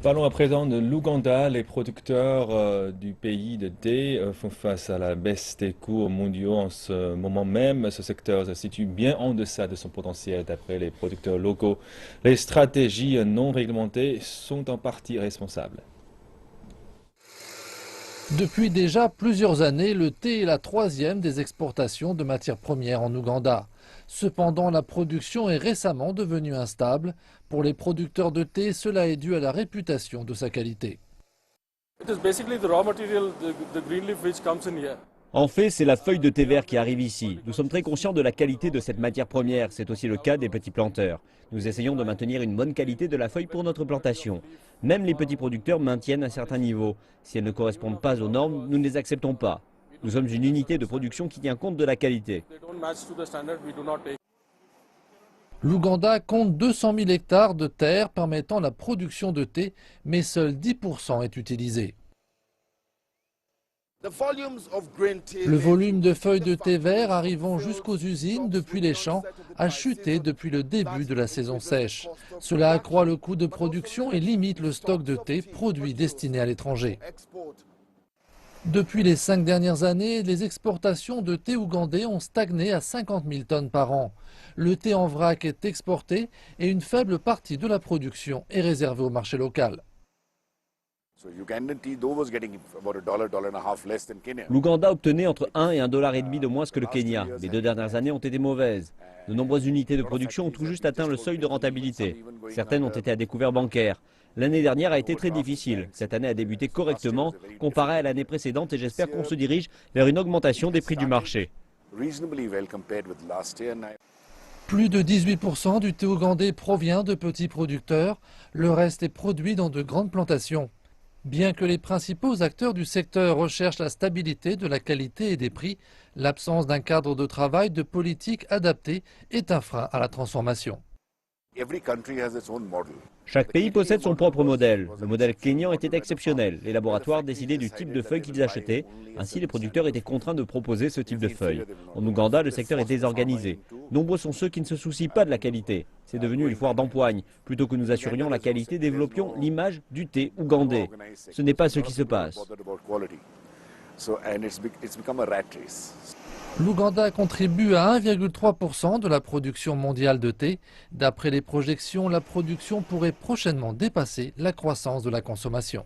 Parlons à présent de l'Ouganda. Les producteurs du pays de thé font face à la baisse des cours mondiaux en ce moment même. Ce secteur se situe bien en deçà de son potentiel d'après les producteurs locaux. Les stratégies non réglementées sont en partie responsables. Depuis déjà plusieurs années, le thé est la troisième des exportations de matières premières en Ouganda. Cependant, la production est récemment devenue instable. Pour les producteurs de thé, cela est dû à la réputation de sa qualité. En fait, c'est la feuille de thé vert qui arrive ici. Nous sommes très conscients de la qualité de cette matière première. C'est aussi le cas des petits planteurs. Nous essayons de maintenir une bonne qualité de la feuille pour notre plantation. Même les petits producteurs maintiennent un certain niveau. Si elles ne correspondent pas aux normes, nous ne les acceptons pas. Nous sommes une unité de production qui tient compte de la qualité. L'Ouganda compte 200 000 hectares de terre permettant la production de thé, mais seul 10% est utilisé. Le volume de feuilles de thé vert arrivant jusqu'aux usines depuis les champs a chuté depuis le début de la saison sèche. Cela accroît le coût de production et limite le stock de thé produit destiné à l'étranger. Depuis les 5 dernières années, les exportations de thé ougandais ont stagné à 50 000 tonnes par an. Le thé en vrac est exporté et une faible partie de la production est réservée au marché local. L'Ouganda obtenait entre 1 et 1,5 $ de moins que le Kenya. Les 2 dernières années ont été mauvaises. De nombreuses unités de production ont tout juste atteint le seuil de rentabilité. Certaines ont été à découvert bancaire. L'année dernière a été très difficile. Cette année a débuté correctement comparé à l'année précédente et j'espère qu'on se dirige vers une augmentation des prix du marché. Plus de 18% du thé ougandais provient de petits producteurs. Le reste est produit dans de grandes plantations. Bien que les principaux acteurs du secteur recherchent la stabilité de la qualité et des prix, l'absence d'un cadre de travail de politique adapté est un frein à la transformation. Chaque pays possède son propre modèle. Le modèle kényan était exceptionnel. Les laboratoires décidaient du type de feuilles qu'ils achetaient. Ainsi, les producteurs étaient contraints de proposer ce type de feuilles. En Ouganda, le secteur est désorganisé. Nombreux sont ceux qui ne se soucient pas de la qualité. C'est devenu une foire d'empoigne. Plutôt que nous assurions la qualité, développions l'image du thé ougandais. Ce n'est pas ce qui se passe. L'Ouganda contribue à 1,3% de la production mondiale de thé. D'après les projections, la production pourrait prochainement dépasser la croissance de la consommation.